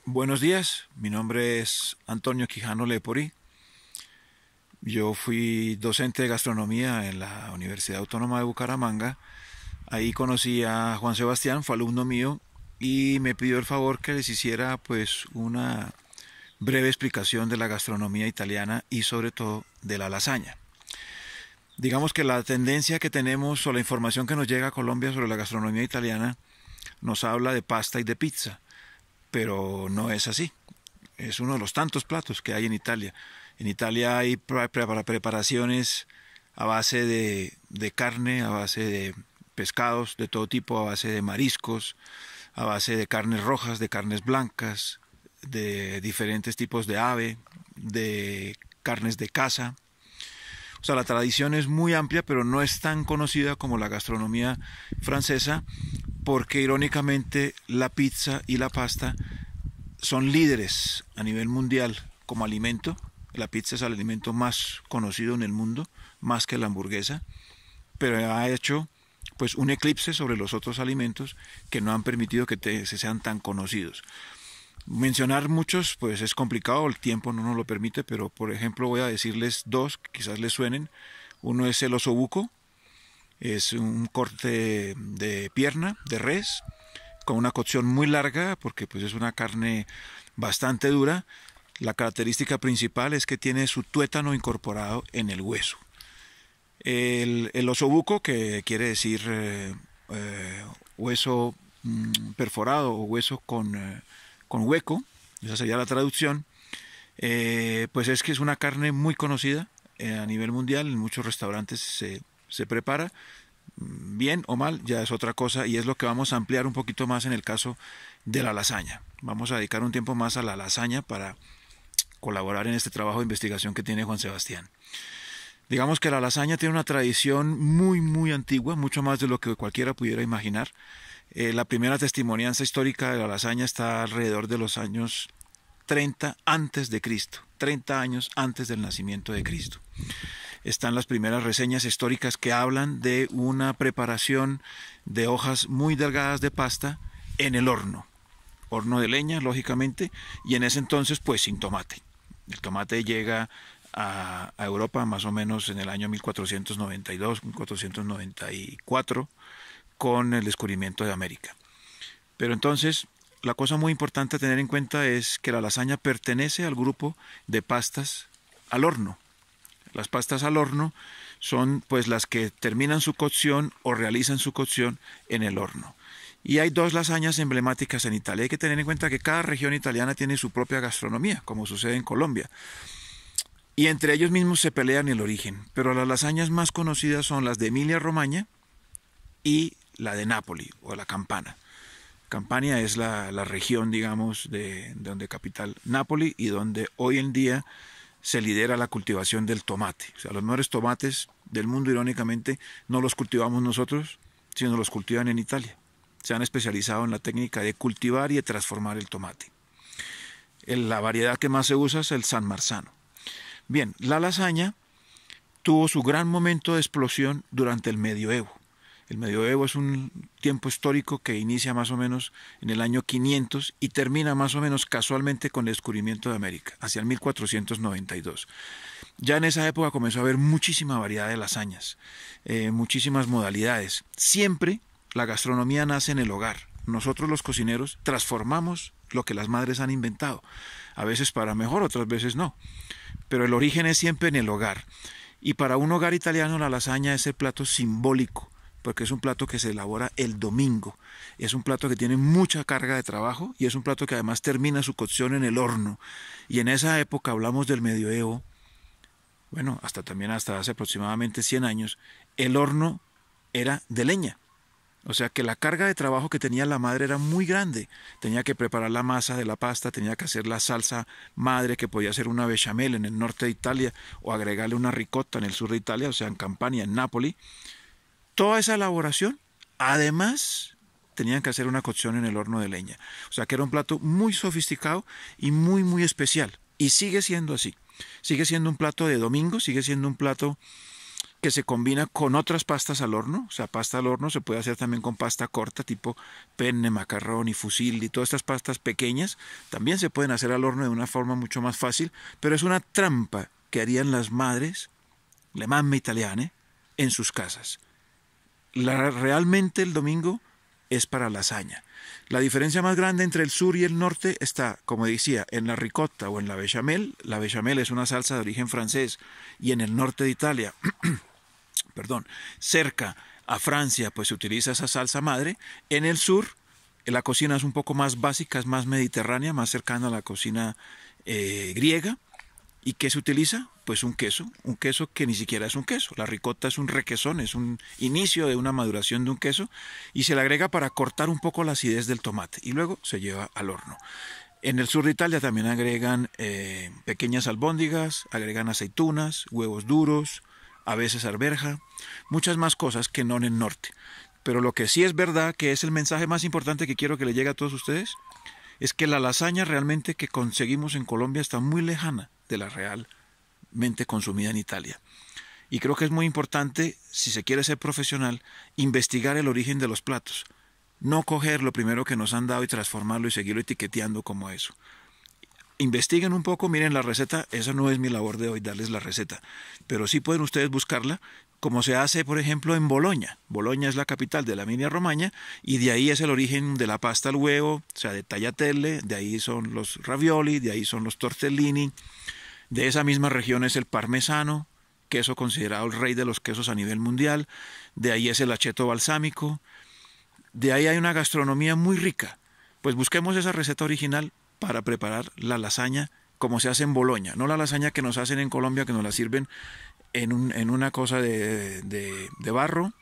Buenos días, mi nombre es Antonio Quijano Lepori. Yo fui docente de gastronomía en la Universidad Autónoma de Bucaramanga. Ahí conocí a Juan Sebastián, fue alumno mío y me pidió el favor que les hiciera pues una breve explicación de la gastronomía italiana y sobre todo de la lasaña. Digamos que la tendencia que tenemos o la información que nos llega a Colombia sobre la gastronomía italiana nos habla de pasta y de pizza, pero no es así. Es uno de los tantos platos que hay en Italia. En Italia hay preparaciones a base de carne, a base de pescados de todo tipo, a base de mariscos, a base de carnes rojas, de carnes blancas, de diferentes tipos de ave, de carnes de caza. O sea, la tradición es muy amplia, pero no es tan conocida como la gastronomía francesa, porque irónicamente la pizza y la pasta son líderes a nivel mundial como alimento. La pizza es el alimento más conocido en el mundo, más que la hamburguesa, pero ha hecho pues un eclipse sobre los otros alimentos que no han permitido que se sean tan conocidos. Mencionar muchos pues es complicado, el tiempo no nos lo permite, pero por ejemplo voy a decirles dos que quizás les suenen. Uno es el osobuco, es un corte de pierna de res con una cocción muy larga porque pues es una carne bastante dura. La característica principal es que tiene su tuétano incorporado en el hueso. El osobuco, que quiere decir hueso perforado o hueso con hueco, esa sería la traducción, pues es que es una carne muy conocida a nivel mundial, en muchos restaurantes se prepara, bien o mal, ya es otra cosa y es lo que vamos a ampliar un poquito más en el caso de la lasaña. Vamos a dedicar un tiempo más a la lasaña para colaborar en este trabajo de investigación que tiene Juan Sebastián. Digamos que la lasaña tiene una tradición muy antigua, mucho más de lo que cualquiera pudiera imaginar. La primera testimonianza histórica de la lasaña está alrededor de los años 30 antes de Cristo, 30 años antes del nacimiento de Cristo. Están las primeras reseñas históricas que hablan de una preparación de hojas muy delgadas de pasta en el horno de leña, lógicamente, y en ese entonces pues sin tomate. El tomate llega a Europa más o menos en el año 1492, 1494, con el descubrimiento de América. Pero entonces, la cosa muy importante a tener en cuenta es que la lasaña pertenece al grupo de pastas al horno. Las pastas al horno son pues las que terminan su cocción o realizan su cocción en el horno. Y hay dos lasañas emblemáticas en Italia. Hay que tener en cuenta que cada región italiana tiene su propia gastronomía, como sucede en Colombia. Y entre ellos mismos se pelean el origen. Pero las lasañas más conocidas son las de Emilia-Romagna y la de Nápoli, o la Campania. Campania es la región, digamos, de donde capital Nápoli y donde hoy en día se lidera la cultivación del tomate. O sea, los mejores tomates del mundo, irónicamente, no los cultivamos nosotros, sino los cultivan en Italia. Se han especializado en la técnica de cultivar y de transformar el tomate. La variedad que más se usa es el San Marzano. Bien, la lasaña tuvo su gran momento de explosión durante el Medioevo. El Medioevo es un tiempo histórico que inicia más o menos en el año 500 y termina más o menos casualmente con el descubrimiento de América, hacia el 1492. Ya en esa época comenzó a haber muchísima variedad de lasañas, muchísimas modalidades. Siempre la gastronomía nace en el hogar. Nosotros los cocineros transformamos lo que las madres han inventado, a veces para mejor, otras veces no. Pero el origen es siempre en el hogar. Y para un hogar italiano la lasaña es el plato simbólico, porque es un plato que se elabora el domingo. Es un plato que tiene mucha carga de trabajo y es un plato que además termina su cocción en el horno. Y en esa época, hablamos del medioevo, bueno, hasta hace aproximadamente 100 años, el horno era de leña. O sea que la carga de trabajo que tenía la madre era muy grande. Tenía que preparar la masa de la pasta, tenía que hacer la salsa madre, que podía ser una bechamel en el norte de Italia, o agregarle una ricotta en el sur de Italia, o sea, en Campania, en Nápoli. Toda esa elaboración, además, tenían que hacer una cocción en el horno de leña. O sea que era un plato muy sofisticado y muy especial. Y sigue siendo así. Sigue siendo un plato de domingo, sigue siendo un plato que se combina con otras pastas al horno. O sea, pasta al horno se puede hacer también con pasta corta, tipo penne, macarroni, fusilli, todas estas pastas pequeñas también se pueden hacer al horno de una forma mucho más fácil, pero es una trampa que harían las madres, le mamme italiane, en sus casas. Realmente el domingo es para lasaña. La diferencia más grande entre el sur y el norte está, como decía, en la ricotta o en la bechamel. La bechamel es una salsa de origen francés y en el norte de Italia, perdón, cerca a Francia, pues se utiliza esa salsa madre. En el sur, la cocina es un poco más básica, es más mediterránea, más cercana a la cocina griega. ¿Y qué se utiliza? Pues un queso que ni siquiera es un queso. La ricota es un requesón, es un inicio de una maduración de un queso y se le agrega para cortar un poco la acidez del tomate y luego se lleva al horno. En el sur de Italia también agregan pequeñas albóndigas, agregan aceitunas, huevos duros, a veces arveja, muchas más cosas que no en el norte. Pero lo que sí es verdad, que es el mensaje más importante que quiero que le llegue a todos ustedes, es que la lasaña realmente que conseguimos en Colombia está muy lejana de la realmente consumida en Italia. Y creo que es muy importante, si se quiere ser profesional, investigar el origen de los platos. No coger lo primero que nos han dado y transformarlo y seguirlo etiqueteando como eso. Investiguen un poco, miren la receta, esa no es mi labor de hoy, darles la receta, pero sí pueden ustedes buscarla, como se hace, por ejemplo, en Boloña. Boloña es la capital de la Emilia Romagna y de ahí es el origen de la pasta al huevo, o sea, de tagliatelle, de ahí son los ravioli, de ahí son los tortellini. De esa misma región es el parmesano, queso considerado el rey de los quesos a nivel mundial. De ahí es el aceto balsámico. De ahí hay una gastronomía muy rica. Pues busquemos esa receta original para preparar la lasaña como se hace en Boloña. No la lasaña que nos hacen en Colombia, que nos la sirven en una cosa de barro,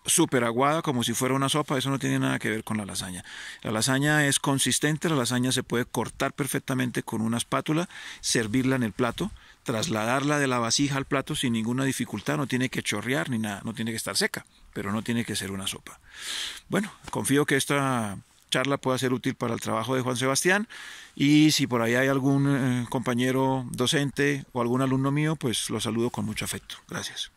súper aguada, como si fuera una sopa. Eso no tiene nada que ver con la lasaña. La lasaña es consistente, la lasaña se puede cortar perfectamente con una espátula, servirla en el plato, trasladarla de la vasija al plato sin ninguna dificultad, no tiene que chorrear ni nada, no tiene que estar seca, pero no tiene que ser una sopa. Bueno, confío que esta charla pueda ser útil para el trabajo de Juan Sebastián y si por ahí hay algún compañero docente o algún alumno mío, pues lo saludo con mucho afecto. Gracias.